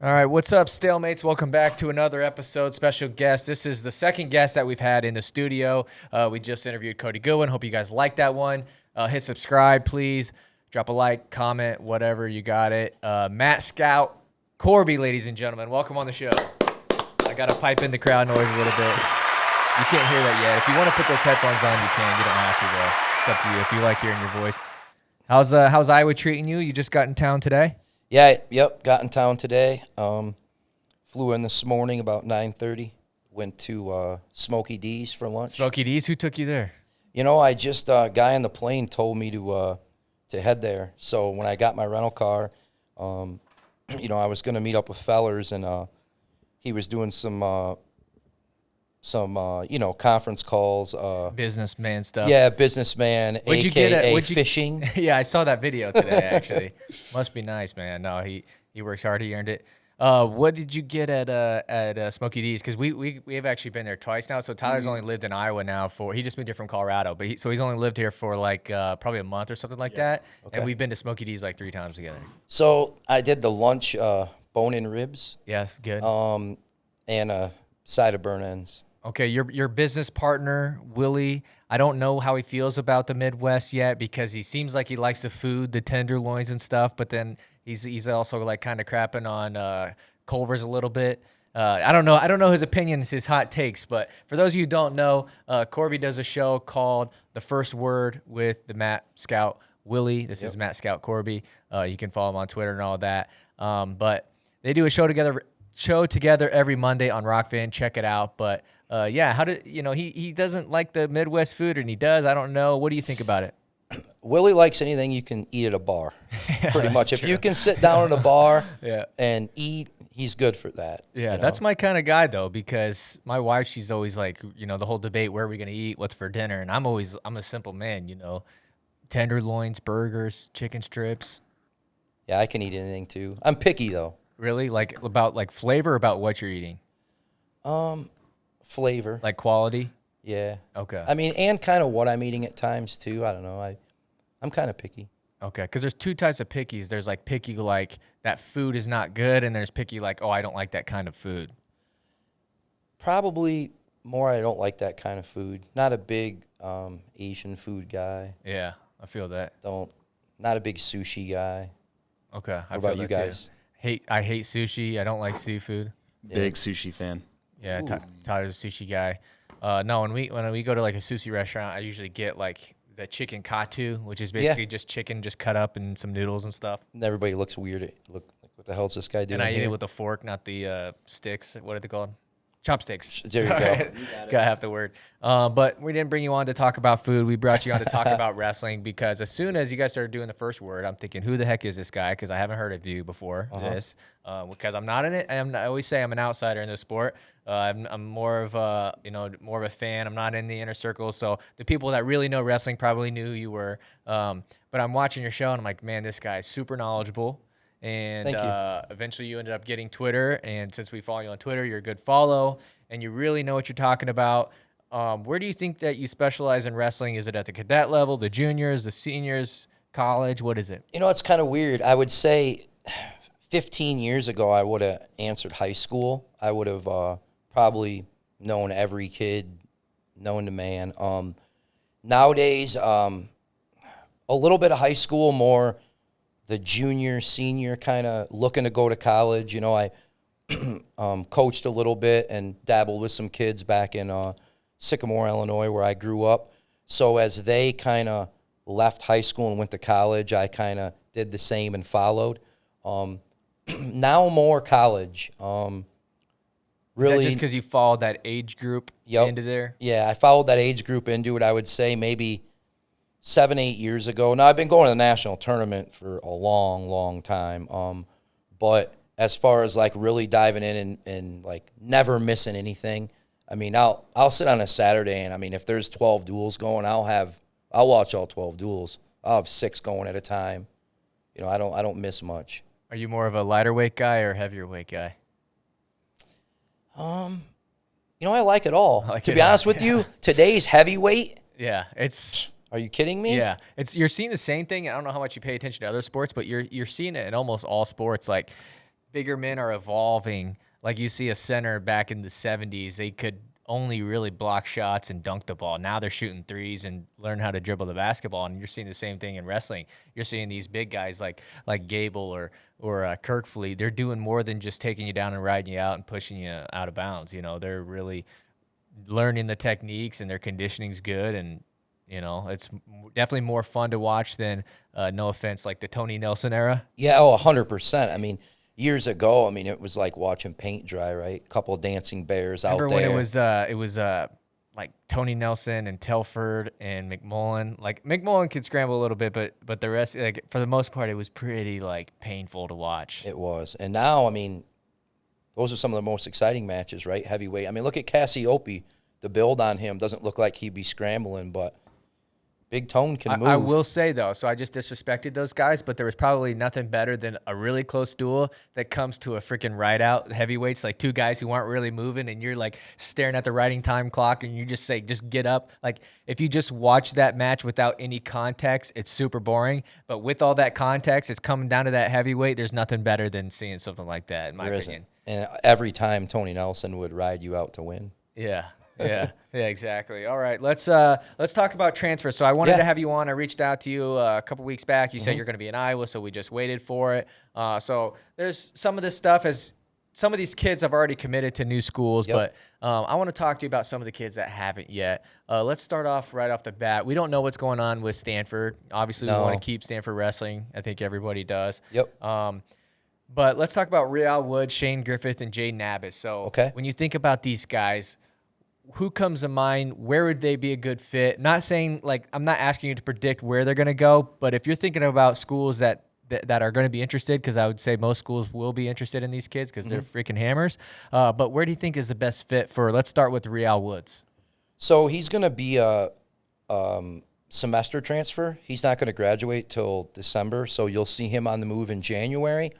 All right, what's up, StaleMates? Welcome back to another episode. Special guest. This is the second guest that we've had in the studio. We just interviewed Cody Goodwin. Hope you guys liked that one. Hit subscribe, please. Drop a like, comment, whatever. You got it. MatScout Corby, ladies and gentlemen. Welcome on the show. I got to pipe in the crowd noise a little bit. You can't hear that yet. If you want to put those headphones on, you can. You don't have to, though. It's up to you if you like hearing your voice. How's Iowa treating you? You just got in town today? Yeah, yep, got in town today. Flew in this morning about 9:30. Went to Smokey D's for lunch. Smokey D's? Who took you there? You know, a guy on the plane told me to head there. So when I got my rental car, I was going to meet up with fellers, and he was doing some conference calls. Businessman stuff. Yeah, businessman, a.k.a. fishing. Yeah, I saw that video today, actually. Must be nice, man. No, he works hard. He earned it. What did you get at Smokey D's? Because we have actually been there twice now. So Tyler's only lived in Iowa now he just moved here from Colorado. But he's only lived here for like probably a month or something like that. Okay. And we've been to Smokey D's like 3 times together. So I did the lunch bone-in ribs. Yeah, good. And a side of burn ends. Okay, your business partner, Willie, I don't know how he feels about the Midwest yet because he seems like he likes the food, the tenderloins and stuff, but then he's also like kind of crapping on Culver's a little bit. I don't know his opinions, his hot takes, but for those of you who don't know, Corby does a show called The First Word with the MatScout Willie. This is MatScout Corby. You can follow him on Twitter and all that. But they do a show together every Monday on Rockfin. Check it out. But he doesn't like the Midwest food, and he does. I don't know. What do you think about it? Willie likes anything you can eat at a bar, pretty much. If you can sit down at a bar and eat, he's good for that. Yeah, that's my kind of guy, though, because my wife, she's always like, the whole debate, where are we going to eat, what's for dinner? And I'm a simple man, tenderloins, burgers, chicken strips. Yeah, I can eat anything, too. I'm picky, though. Really? Like about like flavor, about what you're eating? Flavor. Like quality? Yeah. Okay. I mean, and kind of what I'm eating at times, too. I don't know. I'm kind of picky. Okay, because there's 2 types of pickies. There's like picky like that food is not good, and there's picky like, oh, I don't like that kind of food. Probably more I don't like that kind of food. Not a big Asian food guy. Yeah, I feel that. Not a big sushi guy. Okay. What about you guys? I hate sushi. I don't like seafood. Big sushi fan. Yeah, Tyler's a sushi guy. No, when we go to like a sushi restaurant, I usually get like the chicken katu, which is basically just chicken just cut up and some noodles and stuff. And everybody looks weird. Look, what the hell is this guy doing? And I eat here? it with a fork, not the sticks. What are they called? Chopsticks. There you go. Got half the word. But we didn't bring you on to talk about food. We brought you on to talk about wrestling because as soon as you guys started doing the first word, I'm thinking, who the heck is this guy? Because I haven't heard of you before this. Because I'm not in it. I always say I'm an outsider in this sport. I'm more of a fan. I'm not in the inner circle. So the people that really know wrestling probably knew who you were. But I'm watching your show and I'm like, man, this guy is super knowledgeable. And eventually you ended up getting Twitter. And since we follow you on Twitter, you're a good follow. And you really know what you're talking about. Where do you think that you specialize in wrestling? Is it at the cadet level, the juniors, the seniors, college? What is it? It's kind of weird. I would say 15 years ago, I would have answered high school. I would have probably known every kid, known to man. Nowadays, a little bit of high school, more the junior, senior kind of looking to go to college. I coached a little bit and dabbled with some kids back in Sycamore, Illinois, where I grew up. So as they kind of left high school and went to college, I kind of did the same and followed. Now more college. Really, is that just because you followed that age group into there? Yeah, I followed that age group into it, I would say maybe 7-8 years ago. Now, I've been going to the national tournament for a long, long time. But as far as like really diving in and like never missing anything, I mean, I'll sit on a Saturday and I mean, if there's 12 duels going, I'll watch all 12 duels. I'll have 6 going at a time. I don't miss much. Are you more of a lighter weight guy or heavier weight guy? I like it all. To be honest with you, today's heavyweight. Yeah, it's. Are you kidding me? Yeah, you're seeing the same thing. I don't know how much you pay attention to other sports, but you're seeing it in almost all sports. Like bigger men are evolving. Like you see a center back in the 70s, they could only really block shots and dunk the ball. Now they're shooting threes and learn how to dribble the basketball. And you're seeing the same thing in wrestling. You're seeing these big guys like Gable or Kirkfleet. They're doing more than just taking you down and riding you out and pushing you out of bounds. You know, they're really learning the techniques, and their conditioning's good. And, you know, it's definitely more fun to watch than, no offense, like the Tony Nelson era. Yeah, 100%. I mean, years ago, I mean, it was like watching paint dry, right? A couple of dancing bears out there. Remember when it was like Tony Nelson and Telford and McMullen. Like McMullen could scramble a little bit, but the rest, like for the most part, it was pretty like painful to watch. It was. And now, I mean, those are some of the most exciting matches, right? Heavyweight. I mean, look at Cassiope. The build on him doesn't look like he'd be scrambling, but Big Tone can move. I will say, though, so I just disrespected those guys, but there was probably nothing better than a really close duel that comes to a freaking ride-out heavyweights, like two guys who aren't really moving, and you're, like, staring at the riding time clock, and you just say, just get up. Like, if you just watch that match without any context, it's super boring. But with all that context, it's coming down to that heavyweight. There's nothing better than seeing something like that, in my opinion. And every time Tony Nelson would ride you out to win. Yeah. Yeah, exactly. All right, let's talk about transfers. So I wanted to have you on. I reached out to you a couple weeks back. You said you're going to be in Iowa, so we just waited for it. So there's some of this stuff, as some of these kids have already committed to new schools, but I want to talk to you about some of the kids that haven't yet. Let's start off right off the bat. We don't know what's going on with Stanford. Obviously, we want to keep Stanford wrestling. I think everybody does. Yep. But let's talk about Real Wood, Shane Griffith, and Jay Nabis. So when you think about these guys, who comes to mind? Where would they be a good fit? Not saying, like, I'm not asking you to predict where they're going to go, but if you're thinking about schools that are going to be interested, because I would say most schools will be interested in these kids because they're freaking hammers. But where do you think is the best fit for, let's start with Real Woods. So he's going to be a semester transfer. He's not going to graduate till December, so you'll see him on the move in January.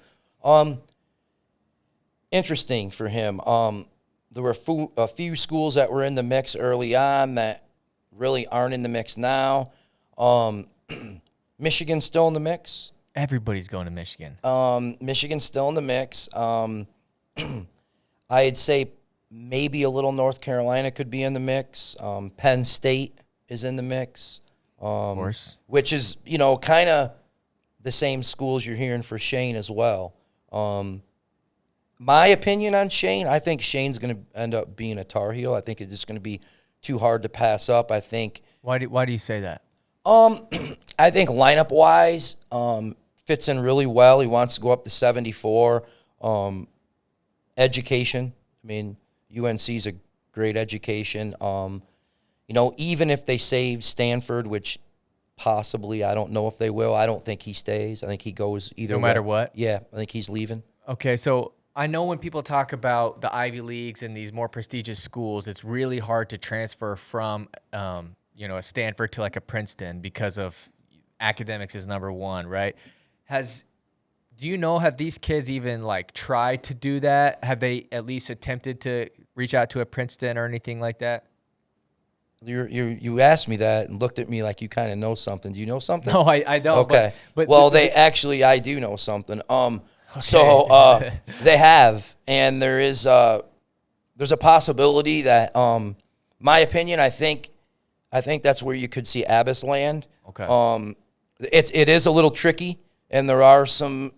Interesting for him. There were a few schools that were in the mix early on that really aren't in the mix now. Michigan's still in the mix. Everybody's going to Michigan. Michigan's still in the mix. I'd say maybe a little North Carolina could be in the mix. Penn State is in the mix. Of course. Which is, you know, kind of the same schools you're hearing for Shane as well. My opinion on Shane, I think Shane's going to end up being a Tar Heel. I think it's just going to be too hard to pass up. I think. Why do you say that? I think lineup-wise, fits in really well. He wants to go up to 74. Education, I mean, UNC's a great education. You know, even if they save Stanford, which possibly I don't know if they will, I don't think he stays. I think he goes either way. No matter what? Yeah, I think he's leaving. Okay, so I know when people talk about the Ivy Leagues and these more prestigious schools, it's really hard to transfer from, you know, a Stanford to like a Princeton because of academics is number one, right? Do you know, have these kids even like tried to do that? Have they at least attempted to reach out to a Princeton or anything like that? You asked me that and looked at me like you kind of know something. Do you know something? No, I don't. Okay. But I do know something. So they have, and there's a possibility that, my opinion, I think that's where you could see Abbas land. Okay. It is a little tricky, and there are some,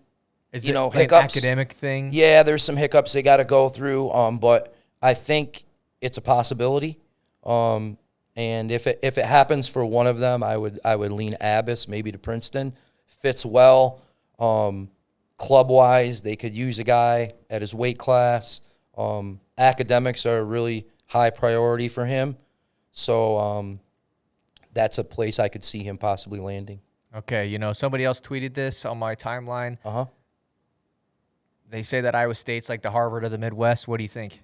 is you know, it like hiccups. An academic thing? Yeah, there's some hiccups they got to go through. But I think it's a possibility. And if it happens for one of them, I would lean Abbas maybe to Princeton. Fits well. Club-wise, they could use a guy at his weight class. Academics are a really high priority for him. So that's a place I could see him possibly landing. Okay, you know, somebody else tweeted this on my timeline. Uh-huh. They say that Iowa State's like the Harvard of the Midwest. What do you think?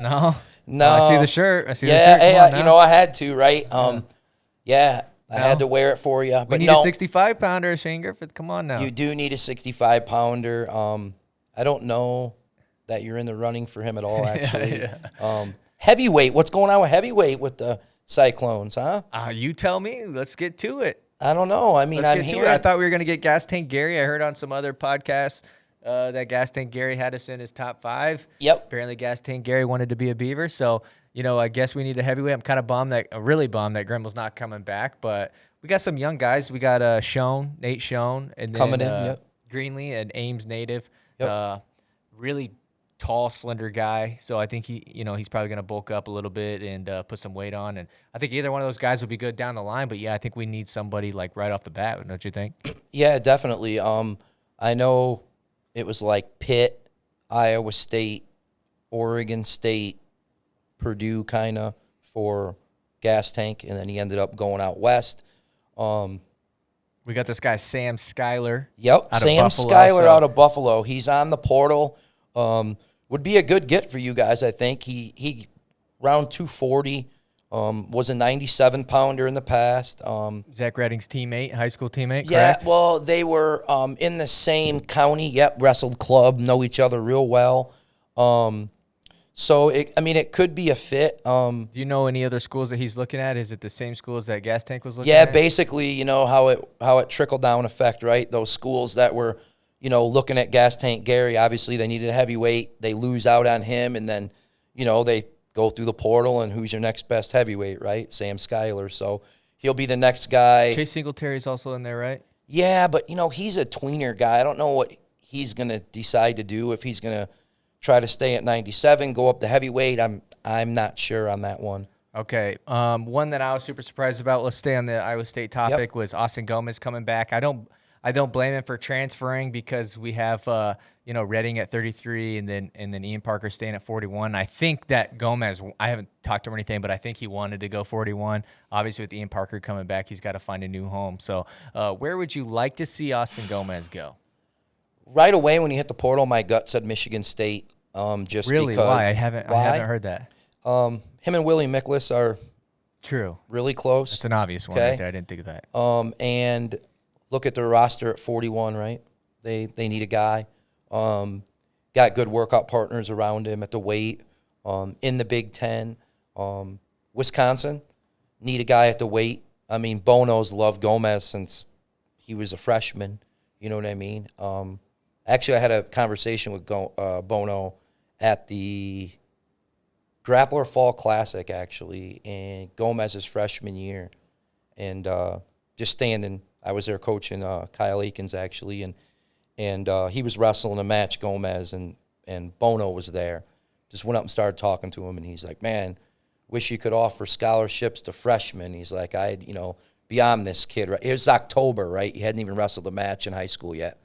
No? No. I see the shirt. Yeah, hey, you know, I had to, right? Yeah. I had to wear it for you. We need a 65-pounder, Shane Griffith. Come on now. You do need a 65-pounder. I don't know that you're in the running for him at all, actually. Heavyweight. What's going on with heavyweight with the Cyclones, huh? You tell me. Let's get to it. I don't know. I mean, I'm here. I thought we were going to get Gas Tank Gary. I heard on some other podcasts that Gas Tank Gary had us in his top 5. Yep. Apparently, Gas Tank Gary wanted to be a Beaver. So, I guess we need a heavyweight. I'm kind of really bummed that Grimmel's not coming back. But we got some young guys. We got Nate Schoen, and then Coming in, yep. Greenlee, an Ames native. Yep. Really tall, slender guy. So I think he's probably going to bulk up a little bit and put some weight on. And I think either one of those guys would be good down the line. But, yeah, I think we need somebody like right off the bat, don't you think? Yeah, definitely. I know it was like Pitt, Iowa State, Oregon State, Purdue kind of for Gas Tank, and then he ended up going out west. We got this guy, Sam Schuyler. Yep, Sam Schuyler out of Buffalo. He's on the portal. Would be a good get for you guys, I think. He around 240, was a 97-pounder in the past. Zach Redding's teammate, high school teammate, yeah, correct? well, they were in the same county. Yep, wrestled club, know each other real well. So, it could be a fit. Do you know any other schools that he's looking at? Is it the same schools that Gas Tank was looking Yeah, at? basically, how it trickle-down effect, right? Those schools that were, looking at Gas Tank Gary, obviously they needed a heavyweight. They lose out on him, and then, they go through the portal, and who's your next best heavyweight, right? Sam Schuyler. So he'll be the next guy. Chase Singletary's also in there, right? Yeah, but, he's a tweener guy. I don't know what he's going to decide to do, if he's going to try to stay at 97, go up to heavyweight. I'm not sure on that one. Okay. One that I was super surprised about, let's stay on the Iowa State topic, was Austin Gomez coming back. I don't blame him for transferring because we have Redding at 33 and then Ian Parker staying at 41. I think that Gomez, I haven't talked to him or anything, but I think he wanted to go 41. Obviously with Ian Parker coming back, he's got to find a new home. So where would you like to see Austin Gomez go? Right away when he hit the portal, my gut said Michigan State. Just really? Because, why? I haven't heard that. Him and Willie Miklas are true, really close. It's an obvious one right there. I didn't think of that. And look at their roster at 41, right? They need a guy. Got good workout partners around him at the weight. In the Big Ten, Wisconsin need a guy at the weight. I mean, Bono's loved Gomez since he was a freshman. You know what I mean? Actually, I had a conversation with Bono at the Grappler Fall Classic, actually, and Gomez's freshman year. And just standing, I was there coaching Kyle Aikens, actually, and he was wrestling a match, Gomez, and Bono was there. Just went up and started talking to him, and he's like, man, wish you could offer scholarships to freshmen. He's like, beyond this kid, right? It was October, right? He hadn't even wrestled a match in high school yet.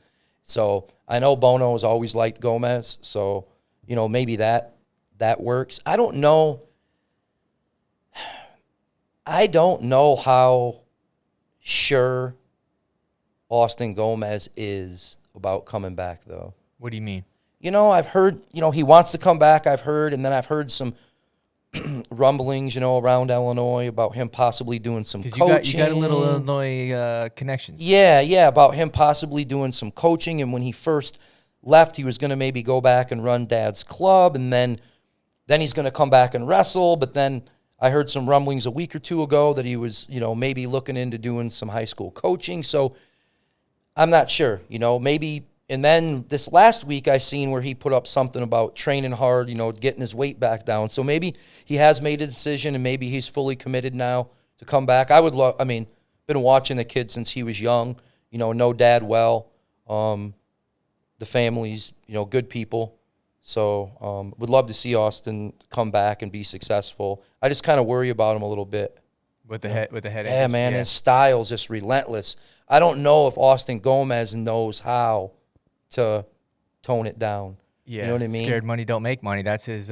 So I know Bono has always liked Gomez, so, maybe that works. I don't know how sure Austin Gomez is about coming back, though. What do you mean? I've heard, he wants to come back, I've heard, and then I've heard some rumblings, around Illinois about him possibly doing some coaching. You got a little Illinois connections. Yeah, about him possibly doing some coaching. And when he first left, he was going to maybe go back and run Dad's club, and then he's going to come back and wrestle. But then I heard some rumblings a week or two ago that he was, maybe looking into doing some high school coaching. So I'm not sure, maybe. And then this last week I seen where he put up something about training hard, getting his weight back down. So maybe he has made a decision and maybe he's fully committed now to come back. Been watching the kid since he was young, know Dad well. The family's, good people. So would love to see Austin come back and be successful. I just kind of worry about him a little bit. With the head. Yeah, man, his style's just relentless. I don't know if Austin Gomez knows how to tone it down. Yeah, you know what I mean? Scared money don't make money. That's his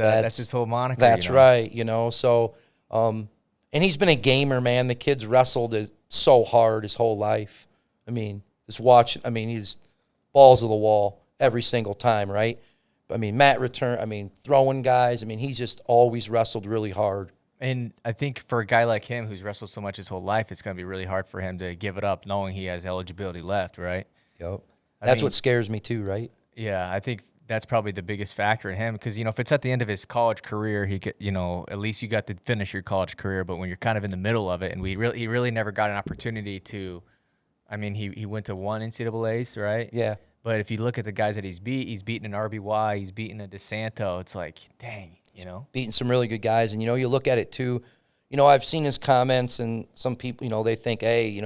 whole moniker. That's right, So, and he's been a gamer, man. The kid's wrestled so hard his whole life. He's balls to the wall every single time, right? Throwing guys. He's just always wrestled really hard. And I think for a guy like him who's wrestled so much his whole life, it's going to be really hard for him to give it up knowing he has eligibility left, right? Yep. That's what scares me too, right? Yeah, I think that's probably the biggest factor in him because, if it's at the end of his college career, he could, at least you got to finish your college career. But when you're kind of in the middle of it, and he really never got an opportunity to, he went to one NCAAs, right? Yeah. But if you look at the guys that he's beaten an RBY, he's beaten a DeSanto. It's like, dang, you know. Beating some really good guys. And, you look at it too. I've seen his comments, and some people, they think, hey,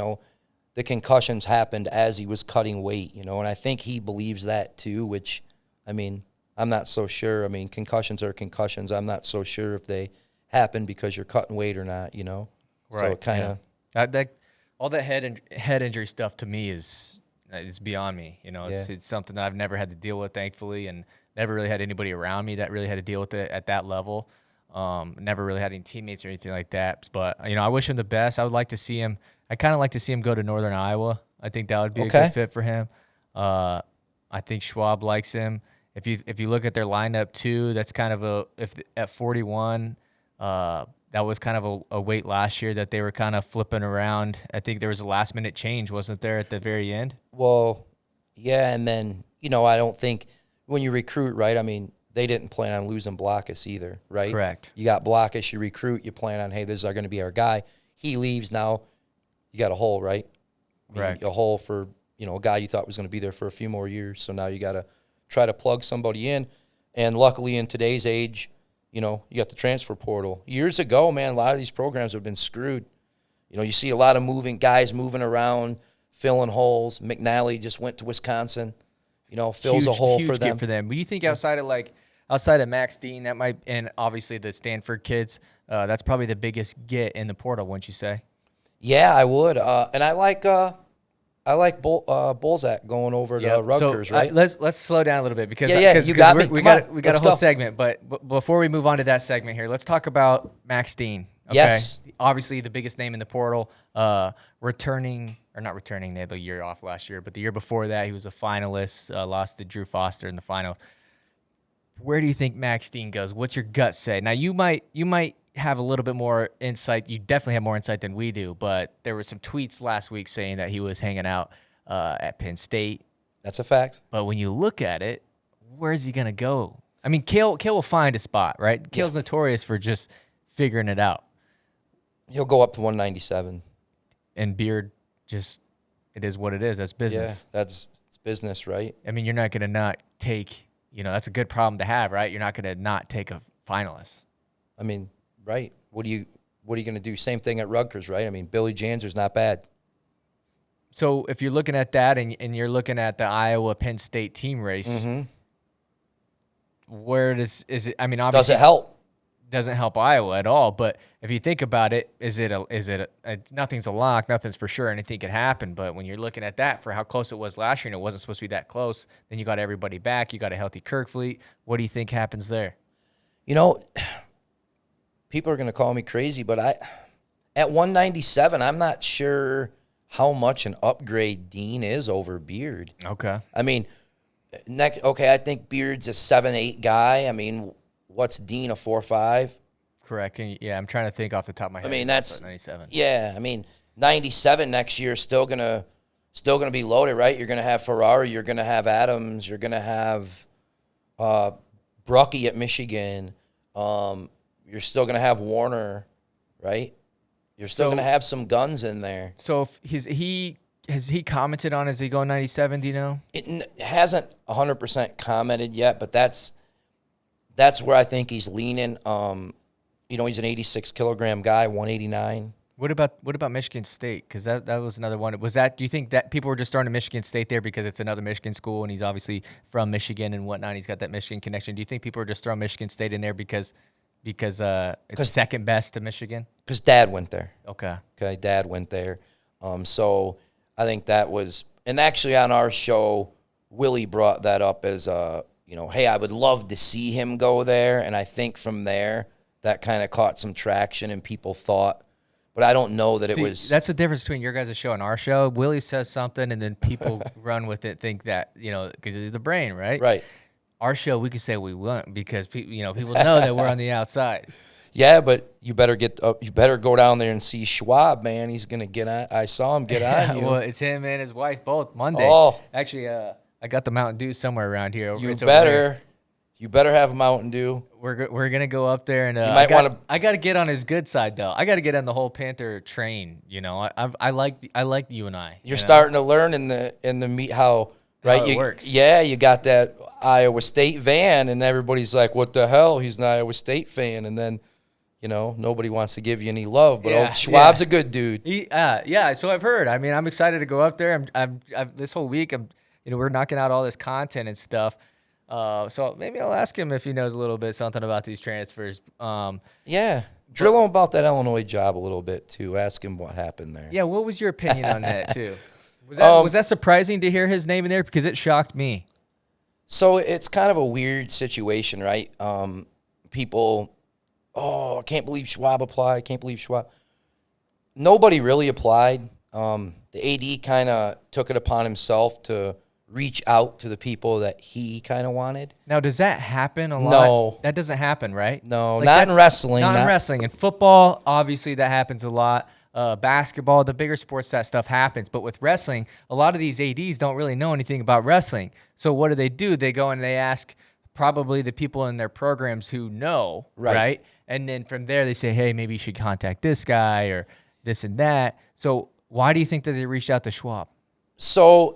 the concussions happened as he was cutting weight, and I think he believes that too, which, I'm not so sure. Concussions are concussions. I'm not so sure if they happen because you're cutting weight or not, Right. So it kind of. That all that head injury stuff to me is beyond me. It's something that I've never had to deal with, thankfully, and never really had anybody around me that really had to deal with it at that level. Never really had any teammates or anything like that. But I wish him the best. I would like to see him. I kind of like to see him go to Northern Iowa. I think that would be a good fit for him. I think Schwab likes him. If you look at their lineup too, that's kind of at 41. That was kind of a weight last year that they were kind of flipping around. I think there was a last-minute change, wasn't there, at the very end? Well, yeah, and then, I don't think when you recruit, right, they didn't plan on losing Blockus either, right? Correct. You got Blockus, you recruit, you plan on, hey, this is going to be our guy. He leaves now, you got a hole, right? Correct. A hole for, a guy you thought was going to be there for a few more years. So now you got to try to plug somebody in. And luckily in today's age, you got the transfer portal. Years ago, man, a lot of these programs have been screwed. You see a lot of guys moving around, filling holes. McNally just went to Wisconsin, fills a hole huge for them. For them. But you think outside of Max Dean, that might, and obviously the Stanford kids, that's probably the biggest get in the portal, wouldn't you say? Yeah, I would. And I like Bolzak going over to Rutgers, right? Let's slow down a little bit because you got me. We got a whole segment, but before we move on to that segment here, let's talk about Max Dean. Okay? Yes, obviously the biggest name in the portal, returning or not returning. They had the year off last year, but the year before that he was a finalist, lost to Drew Foster in the finals. Where do you think Max Dean goes? What's your gut say? Now you might have a little bit more insight. You definitely have more insight than we do, but there were some tweets last week saying that he was hanging out at Penn State. that's a fact. But when you look at it, where's he going to go? Kale will find a spot, right? Kale's notorious for just figuring it out. He'll go up to 197. And Beard, it is what it is. That's business. Yeah, it's business, right? You're not going to not take, that's a good problem to have, right? You're not going to not take a finalist. Right. What are you going to do? Same thing at Rutgers, right? Billy Janser's not bad. So if you're looking at that and you're looking at the Iowa-Penn State team race, where is it? Obviously, does it help? Doesn't help Iowa at all. But if you think about it, nothing's a lock, nothing's for sure, anything could happen. But when you're looking at that for how close it was last year, and it wasn't supposed to be that close, then you got everybody back, you got a healthy Kirk fleet. What do you think happens there? People are going to call me crazy, but at 197, I'm not sure how much an upgrade Dean is over Beard. Okay. I think Beard's a 7'8" guy. What's Dean, a 4'5"? Correct. And yeah, I'm trying to think off the top of my head. That's 97. Yeah, 97 next year is still gonna be loaded, right? You're gonna have Ferrari, you're gonna have Adams, you're gonna have Brucky at Michigan. You're still going to have Warner, right? You're still going to have some guns in there. So has he commented on, is he going 97, do you know? It hasn't 100% commented yet, but that's where I think he's leaning. He's an 86-kilogram guy, 189. What about Michigan State? Because that was another one. Do you think that people were just starting Michigan State there because it's another Michigan school and he's obviously from Michigan and whatnot? He's got that Michigan connection. Do you think people are just throwing Michigan State in there because it's second best to Michigan? Because Dad went there. Okay, Dad went there. So I think that was, and actually on our show, Willie brought that up as hey, I would love to see him go there. And I think from there, that kind of caught some traction and people thought, but I don't know that it was. That's the difference between your guys' show and our show. Willie says something and then people run with it, think that, because he's the brain, right? Right. Our show, we can say we want because people know that we're on the outside. Yeah, but you better get up. You better go down there and see Schwab, man. He's gonna get on. I saw him get on you. Well, it's him and his wife both Monday. Oh, actually, I got the Mountain Dew somewhere around here. You better have Mountain Dew. We're gonna go up there and you might want to. I got to get on his good side though. I got to get on the whole Panther train. I like you and I. You're starting to learn in the meet how right? how it works. Yeah, you got that Iowa State van, and everybody's like, "What the hell? He's an Iowa State fan," and then, nobody wants to give you any love. But Yeah, Schwab's a good dude. Yeah. So I've heard. I mean, I'm excited to go up there. I've this whole week. We're knocking out all this content and stuff. So maybe I'll ask him if he knows a little bit something about these transfers. Yeah. Drill him about that Illinois job a little bit, too. Ask him what happened there. Yeah, what was your opinion on that, too? Was that surprising to hear his name in there? Because it shocked me. So it's kind of a weird situation, right? People, I can't believe Schwab applied. I can't believe Schwab. Nobody really applied. The AD kind of took it upon himself to reach out to the people that he kind of wanted. Now, does that happen a lot? No. That doesn't happen, right? No, not in wrestling. Not in wrestling. In football, obviously, that happens a lot. Basketball, the bigger sports, that stuff happens. But with wrestling, a lot of these ADs don't really know anything about wrestling. So what do? They go and they ask probably the people in their programs who know, right? And then from there, they say, hey, maybe you should contact this guy or this and that. So why do you think that they reached out to Schwab? So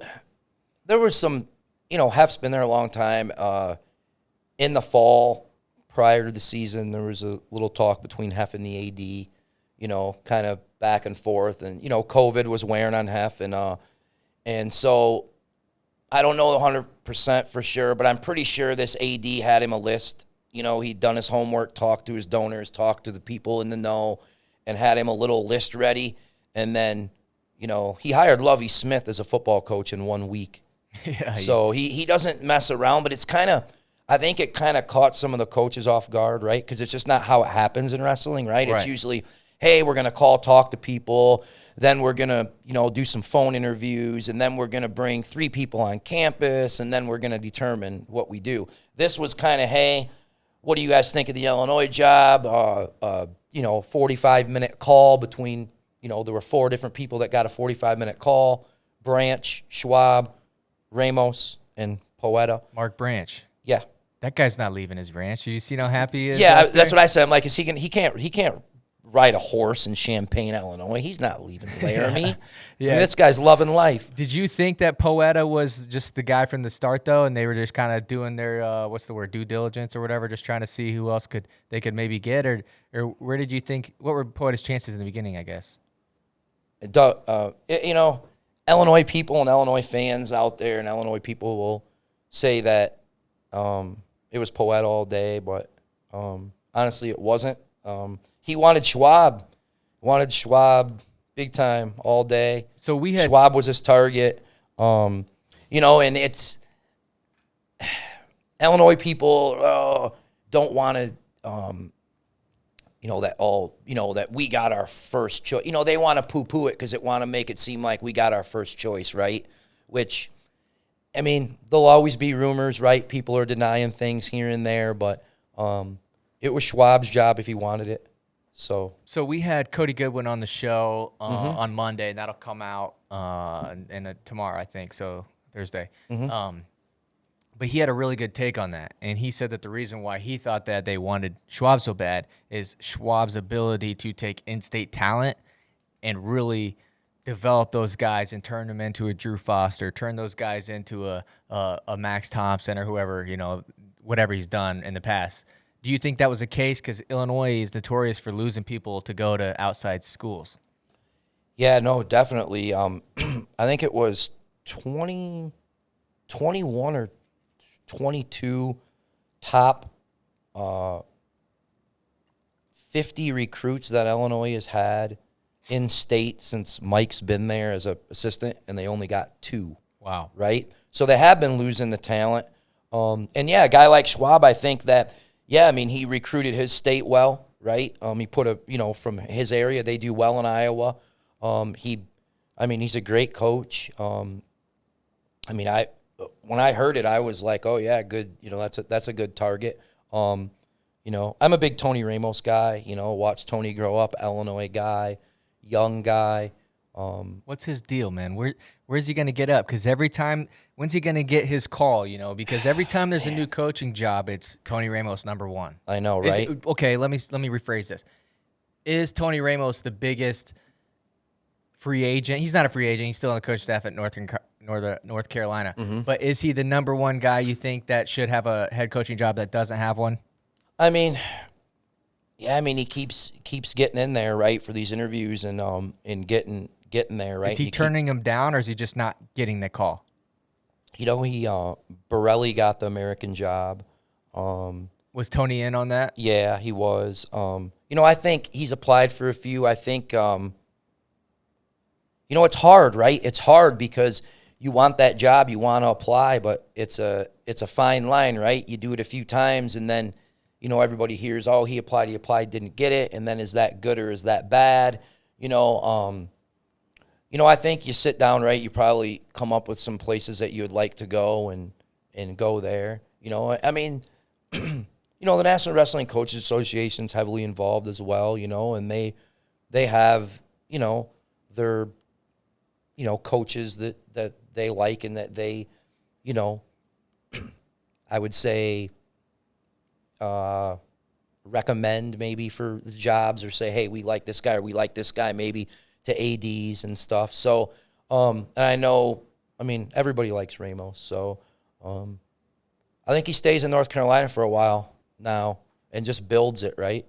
there was some, Hef's been there a long time. In the fall, prior to the season, there was a little talk between Hef and the AD, kind of back and forth. And, COVID was wearing on Hef. And so I don't know 100% for sure, but I'm pretty sure this AD had him a list. He'd done his homework, talked to his donors, talked to the people in the know, and had him a little list ready. And then, he hired Lovie Smith as a football coach in 1 week. So he doesn't mess around, but it's I think it kind of caught some of the coaches off guard, right? Because it's just not how it happens in wrestling, right? It's usually, hey, we're going to talk to people, then we're going to, do some phone interviews, and then we're going to bring 3 people on campus, and then we're going to determine what we do. This was kind of, hey, what do you guys think of the Illinois job? 45-minute call between, there were 4 different people that got a 45-minute call: Branch, Schwab, Ramos, and Poeta. Mark Branch. Yeah. That guy's not leaving his ranch. You see how happy he is? Yeah, that's what I said. I'm like, he can't ride a horse in Champaign, Illinois. He's not leaving Laramie. Yeah. This guy's loving life. Did you think that Poeta was just the guy from the start, though, and they were just kind of doing their due diligence or whatever, just trying to see who else they could maybe get, or where did you think, what were Poeta's chances in the beginning, I guess? Illinois people and Illinois fans out there, and Illinois people will say that it was Poeta all day, but honestly, it wasn't. He wanted Schwab big time all day. So Schwab was his target. And it's Illinois people don't want to that we got our first choice. They want to poo-poo it because they want to make it seem like we got our first choice, right? Which, there'll always be rumors, right? People are denying things here and there, but it was Schwab's job if he wanted it. So we had Cody Goodwin on the show on Monday, and that'll come out tomorrow, I think, so Thursday. But he had a really good take on that, and he said that the reason why he thought that they wanted Schwab so bad is Schwab's ability to take in-state talent and really develop those guys and turn them into a Drew Foster, turn those guys into a Max Thompson or whoever, whatever he's done in the past. Do you think that was the case? Because Illinois is notorious for losing people to go to outside schools. Yeah, no, definitely. I think it was 21 or 22 top 50 recruits that Illinois has had in state since Mike's been there as an assistant, and they only got 2. Wow. Right? So they have been losing the talent. And yeah, a guy like Schwab, I think that, he recruited his state well, right? He put from his area, they do well in Iowa. He's a great coach. When I heard it, I was like, oh yeah, good. That's a good target. I'm a big Tony Ramos guy. Watched Tony grow up, Illinois guy, young guy. What's his deal, man? Where's he gonna get up? Because when's he gonna get his call? Because every time there's a new coaching job, it's Tony Ramos #1. I know, right? Okay, let me rephrase this. Is Tony Ramos the biggest free agent? He's not a free agent. He's still on the coach staff at Northern North Carolina. Mm-hmm. But is he the number one guy you think that should have a head coaching job that doesn't have one? I mean, yeah, I mean he keeps getting in there, right, for these interviews and getting there, right. Is he turning him down, or is he just not getting the call? He Borelli got the American job. Was Tony in on that? Yeah, he was. I think he's applied for a few. I think it's hard, right? It's hard because you want that job, you want to apply, but it's a fine line, right? You do it a few times, and then, everybody hears, oh, he applied, didn't get it, and then is that good or is that bad? I think you sit down, right? You probably come up with some places that you would like to go and go there. I mean, the National Wrestling Coaches Association is heavily involved as well, and they have, their coaches that they like and that they, I would say, recommend maybe for the jobs, or say, hey, we like this guy, or we like this guy, maybe to ADs and stuff. So, and I know, everybody likes Ramos. So, I think he stays in North Carolina for a while now and just builds it, right?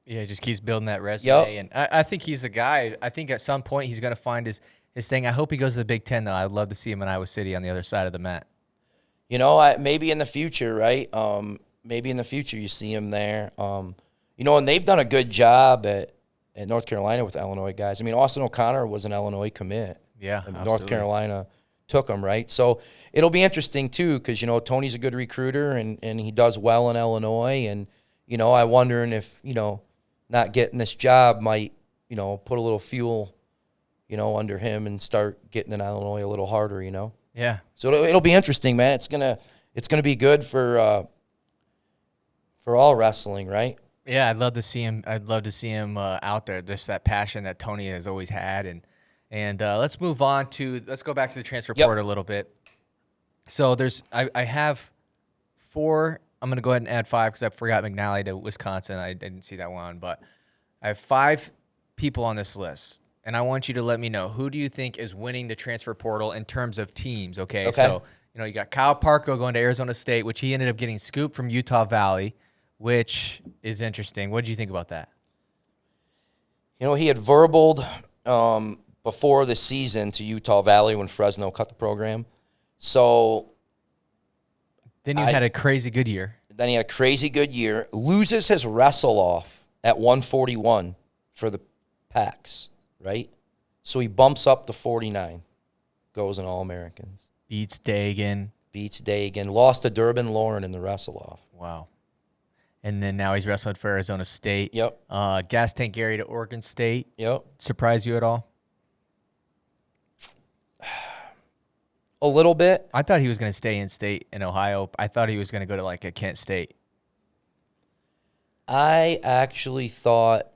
Yeah, just keeps building that resume. Yep. And I think he's a guy. I think at some point he's going to find his thing. I hope he goes to the Big Ten, though. I'd love to see him in Iowa City on the other side of the mat. Maybe in the future, right? Maybe in the future you see him there. And they've done a good job at North Carolina with Illinois guys. Austin O'Connor was an Illinois commit. Yeah, and North Carolina took him, right? So it'll be interesting, too, because, Tony's a good recruiter, and he does well in Illinois. And, I wonder if, not getting this job might, put a little fuel, under him and start getting in Illinois a little harder, Yeah. So it'll be interesting, man. It's gonna be good for all wrestling, right? Yeah, I'd love to see him. I'd love to see him out there. Just that passion that Tony has always had, and let's move on to go back to the transfer portal a little bit. So I have 4. I'm gonna go ahead and add 5 because I forgot McNally to Wisconsin. I didn't see that one, but I have 5 people on this list, and I want you to let me know, who do you think is winning the transfer portal in terms of teams? Okay. So you got Kyle Parko going to Arizona State, which he ended up getting scooped from Utah Valley, which is interesting. What did you think about that? He had verbaled before the season to Utah Valley when Fresno cut the program. So then he had a crazy good year. Then he had a crazy good year. Loses his wrestle off at 141 for the PAX, right? So he bumps up to 49, goes in All-Americans. Beats Dagan. Lost to Durbin Lauren in the wrestle off. Wow. And then now he's wrestling for Arizona State. Yep. Gas Tank Gary to Oregon State. Yep. Surprise you at all? A little bit. I thought he was going to stay in state in Ohio. I thought he was going to go to like a Kent State. I actually thought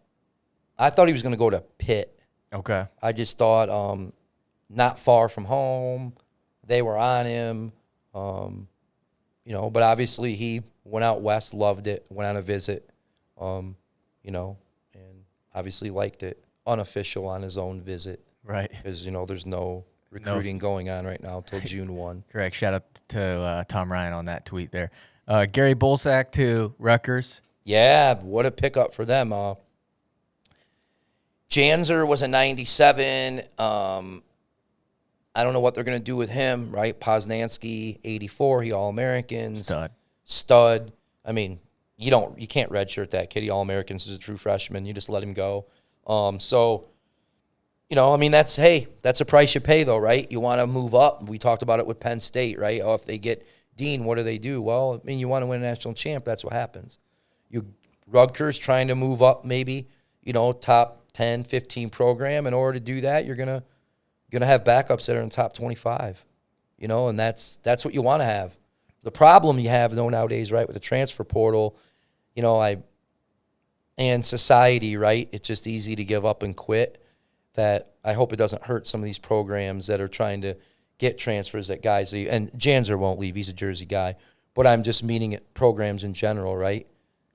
he was going to go to Pitt. Okay. I just thought not far from home. They were on him. But obviously he went out west, loved it, went on a visit, and obviously liked it. Unofficial on his own visit. Right. Because, there's no recruiting going on right now until June 1. Correct. Shout out to Tom Ryan on that tweet there. Gary Bolsack to Rutgers. Yeah, what a pickup for them. Janzer was a 97. I don't know what they're going to do with him, right? Poznansky, 84. He All-Americans. Stud. You can't redshirt that kid. He All-Americans is a true freshman. You just let him go. That's a price you pay, though, right? You want to move up. We talked about it with Penn State, right? Oh, if they get Dean, what do they do? Well, you want to win a national champ. That's what happens. Rutgers trying to move up, maybe, top 10, 15 program. In order to do that, you're gonna have backups that are in the top 25, and that's what you want to have. The problem you have, though, nowadays, right, with the transfer portal, and society, right, it's just easy to give up and quit. That I hope it doesn't hurt some of these programs that are trying to get transfers that guys leave. And Janzer won't leave. He's a Jersey guy. But I'm just meaning it programs in general, right?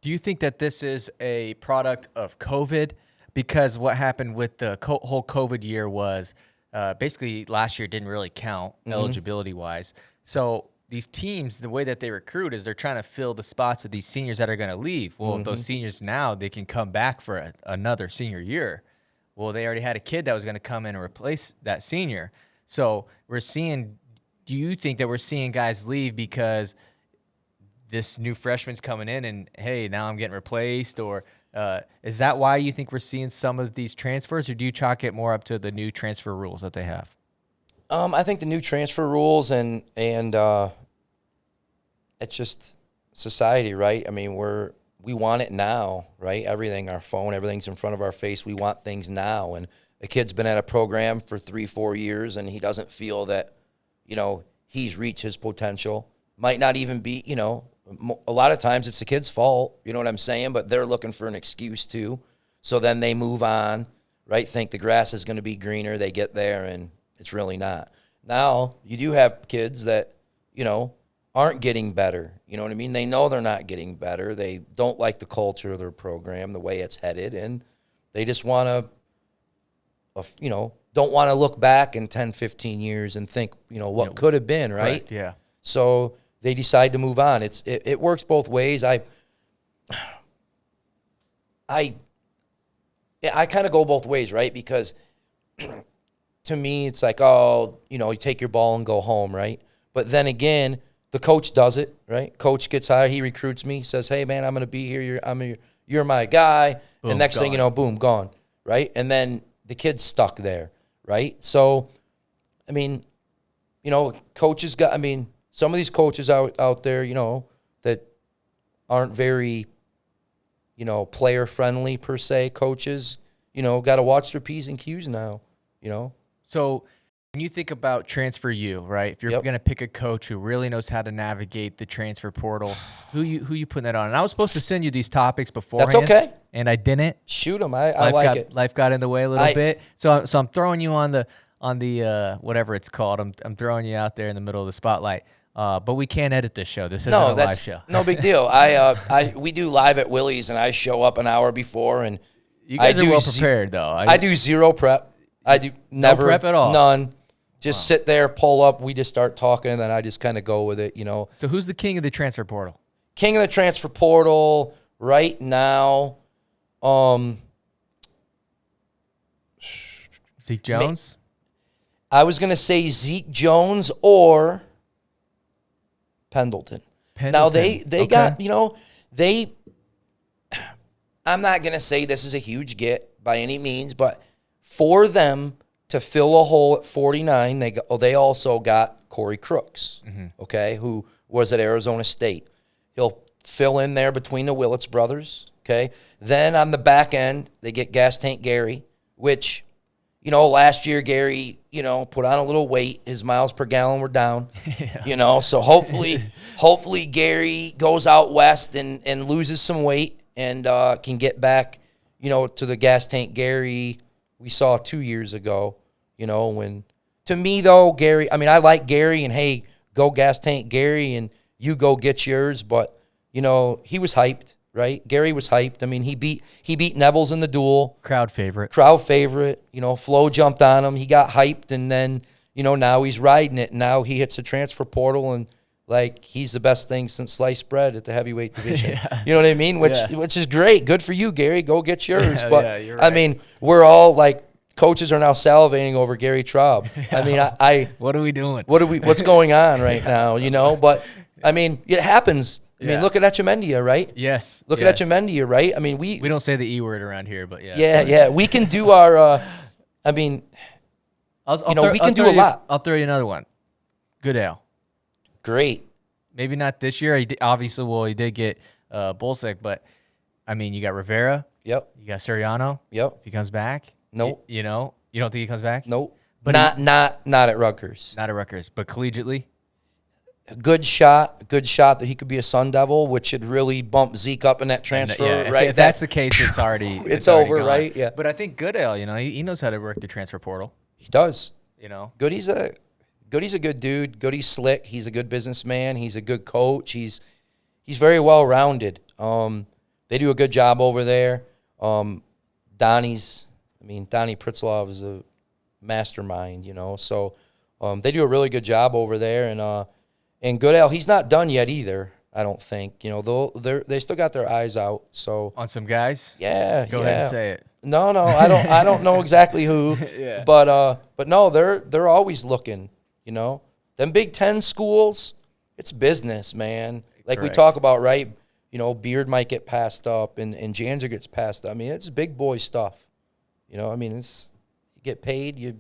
Do you think that this is a product of COVID? Because what happened with the whole COVID year was basically last year didn't really count eligibility wise. So these teams, the way that they recruit is they're trying to fill the spots of these seniors that are going to leave. Well, if those seniors now, they can come back for another senior year. Well, they already had a kid that was going to come in and replace that senior. So we're seeing, do you think that we're seeing guys leave because this new freshman's coming in and, hey, now I'm getting replaced? Or is that why you think we're seeing some of these transfers, or do you chalk it more up to the new transfer rules that they have? I think the new transfer rules and it's just society, right? I mean, we want it now, right? Everything, our phone, everything's in front of our face. We want things now. And a kid's been at a program for 3-4 years, and he doesn't feel that, he's reached his potential. Might not even be, a lot of times it's the kid's fault, you know what I'm saying? But they're looking for an excuse too. So then they move on, right? Think the grass is going to be greener. They get there, and it's really not. Now, you do have kids that, aren't getting better. You know what I mean? They know they're not getting better. They don't like the culture of their program, the way it's headed, and they just want to, don't want to look back in 10, 15 years and think, what could have been, right? Correct, yeah. So they decide to move on. It works both ways. I kind of go both ways, right? Because to me, it's like, you take your ball and go home, right? But then again, the coach does it, right? Coach gets hired. He recruits me, says, hey, man, I'm going to be here. You're my guy. Boom, and next thing you know, boom, gone, right? And then the kid's stuck there, right? So, I mean, coaches some of these coaches out there, that aren't very, player-friendly per se, coaches, got to watch their P's and Q's now, So when you think about Transfer U, right? If you're going to pick a coach who really knows how to navigate the transfer portal, who you putting that on? And I was supposed to send you these topics beforehand. That's okay. And I didn't. Shoot them. I like it. Life got in the way a little bit. So I'm throwing you on the whatever it's called. I'm throwing you out there in the middle of the spotlight. But we can't edit this show. This isn't a live show. No big deal. We do live at Willie's, and I show up an hour before, and you guys are well prepared though. I do zero prep. I do never no prep at all. None. Just sit there, pull up. We just start talking, and then I just kind of go with it. So who's the king of the transfer portal? King of the transfer portal right now. Zeke Jones. I was gonna say Zeke Jones or Pendleton. Now they got, I'm not going to say this is a huge get by any means, but for them to fill a hole at 49, they also got Corey Crooks, okay, who was at Arizona State. He'll fill in there between the Willits brothers, okay? Then on the back end, they get Gas Tank Gary, which, last year Gary, put on a little weight. His miles per gallon were down, so hopefully Gary goes out west and loses some weight and can get back, to the Gas Tank Gary we saw 2 years ago, when, to me though, Gary, I like Gary and hey, go Gas Tank Gary and you go get yours, but, he was hyped. Right, Gary was hyped. He beat Neville's in the duel. Crowd favorite. Flo jumped on him. He got hyped, and then now he's riding it. Now he hits the transfer portal, and he's the best thing since sliced bread at the heavyweight division. Yeah. You know what I mean? Which is great. Good for you, Gary. Go get yours. Yeah, but you're right. We're all coaches are now salivating over Gary Traub. Yeah. What are we doing? What's going on right now? But it happens. Look at Echemendia, right? Yes. Look at Echemendia, right? We don't say the E word around here, but yeah. Yeah. We can do our. We can do a lot. I'll throw you another one. Goodale. Great. Maybe not this year. He did get Bolsek, but you got Rivera. Yep. You got Suriano. Yep. If he comes back. Nope. You don't think he comes back? Nope. But not at Rutgers. Not at Rutgers, but collegiately. Good shot that he could be a Sun Devil, which should really bump Zeke up in that transfer, right? If that's the case, it's already it's over, gone. Right? Yeah. But I think Goodale, he knows how to work the transfer portal. He does. Goody's a good dude. Goody's slick. He's a good businessman. He's a good coach. He's very well rounded. They do a good job over there. Donnie Pritzlav is mastermind, you know. So they do a really good job over there, and Goodell, he's not done yet either. I don't think, you know, they still got their eyes out. So On some guys? yeah, Go ahead and say it. No, I don't know exactly who. Yeah. But no, they're always looking, you know. Them Big Ten schools, it's business, man. Like Correct. we talk about, right? You know, Beard might get passed up and Janzer gets passed up. I mean, it's big boy stuff. You know, I mean, it's you get paid, you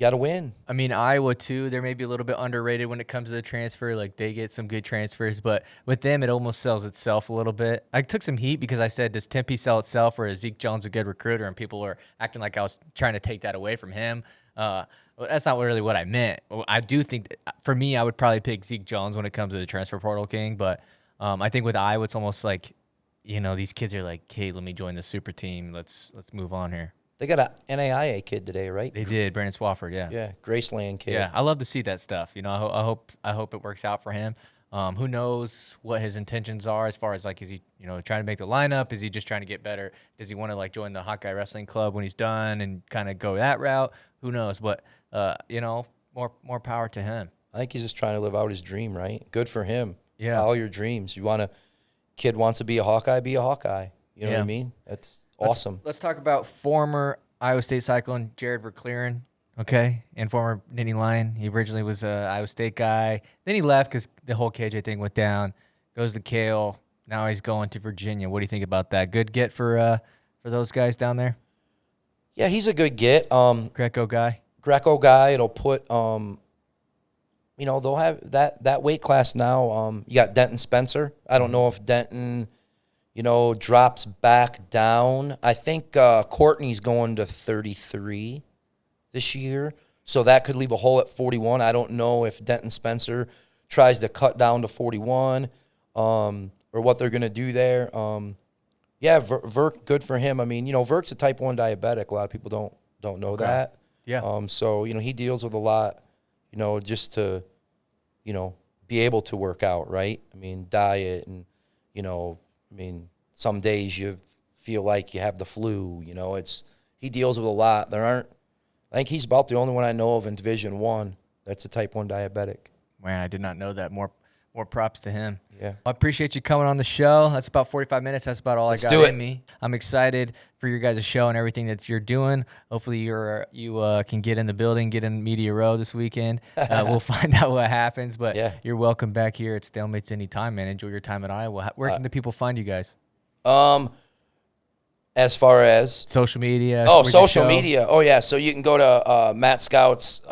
got to win. I mean, Iowa, too, they're maybe a little bit underrated when it comes to the transfer. Like, they get some good transfers, but with them, it almost sells itself a little bit. I took some heat because I said, does Tempe sell itself, or is Zeke Jones a good recruiter? And people are acting like I was trying to take that away from him. Well, that's not really what I meant. I do think, for me, I would probably pick Zeke Jones when it comes to the transfer portal king, but I think with Iowa, it's almost like, you know, these kids are like, hey, let me join the super team. Let's move on here. They got an NAIA kid today, right? They did, Brandon Swafford, yeah. Yeah, Graceland kid. Yeah, I love to see that stuff. You know, I hope it works out for him. Who knows what his intentions are as far as, like, is he, you know, trying to make the lineup? Is he just trying to get better? Does he want to, like, join the Hawkeye Wrestling Club when he's done and kind of go that route? Who knows? But, you know, more power to him. I think he's just trying to live out his dream, right? Good for him. Yeah. Follow your dreams. Kid wants to be a Hawkeye, be a Hawkeye. You know what I mean? That's awesome. Let's talk about former Iowa State Cyclone Jared Verclaren, okay, and former Nittany Lion. He originally was a Iowa State guy. Then he left because the whole KJ thing went down. Goes to Cale. Now he's going to Virginia. What do you think about that? Good get for those guys down there? Yeah, he's a good get. Greco guy? Greco guy. It'll put, you know, they'll have that weight class now. You got Denton Spencer. I don't know if Denton, you know, drops back down. I think Courtney's going to 33 this year, so that could leave a hole at 41. I don't know if Denton Spencer tries to cut down to 41 or what they're going to do there. Yeah, Verk, good for him. I mean, you know, Verk's a type 1 diabetic. A lot of people don't know that. Yeah. So, you know, he deals with a lot, you know, just to, you know, be able to work out, right? I mean, diet and, you know, I mean, some days you feel like you have the flu, you know. He deals with a lot. I think he's about the only one I know of in Division I that's a type 1 diabetic. Man, I did not know that. More props to him. Yeah. I appreciate you coming on the show. That's about 45 minutes. That's about all I got in me. I'm excited for your guys' show and everything that you're doing. Hopefully you can get in the building, get in Media Row this weekend. We'll find out what happens. But yeah. You're welcome back here at StaleMates anytime, man. Enjoy your time at Iowa. Where can the people find you guys? As far as social media. Oh, social media. Oh, yeah. So you can go to MatScout's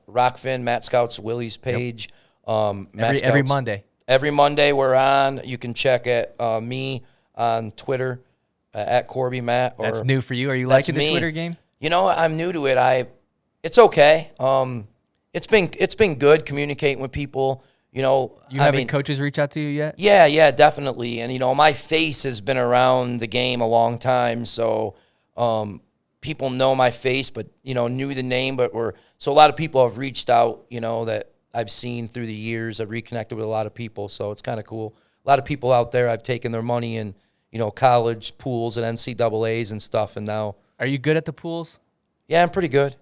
Rockfin, MatScout's Willie's page. Every Monday. Every Monday we're on. You can check at me on Twitter at Corby Matt. That's new for you. Are you liking the Twitter game? You know, I'm new to it. It's okay. It's been good communicating with people. You know, you haven't coaches reach out to you yet? Yeah, definitely. And you know, my face has been around the game a long time, so people know my face, but you know, knew the name. So a lot of people have reached out. You know, that I've seen through the years. I've reconnected with a lot of people, so it's kind of cool. A lot of people out there, I've taken their money in, you know, college pools and NCAAs and stuff, and now. Are you good at the pools? Yeah, I'm pretty good.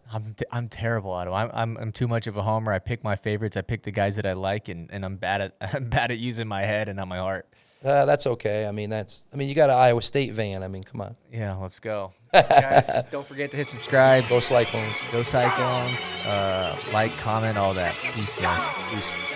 I'm terrible at them. I'm too much of a homer. I pick my favorites. I pick the guys that I like, and I'm bad at using my head and not my heart. That's okay. I mean, you got an Iowa State van. I mean, come on. Yeah, let's go. Guys, don't forget to hit subscribe. Go Cyclones. Go Cyclones. Like, comment, all that. Peace, guys. Peace.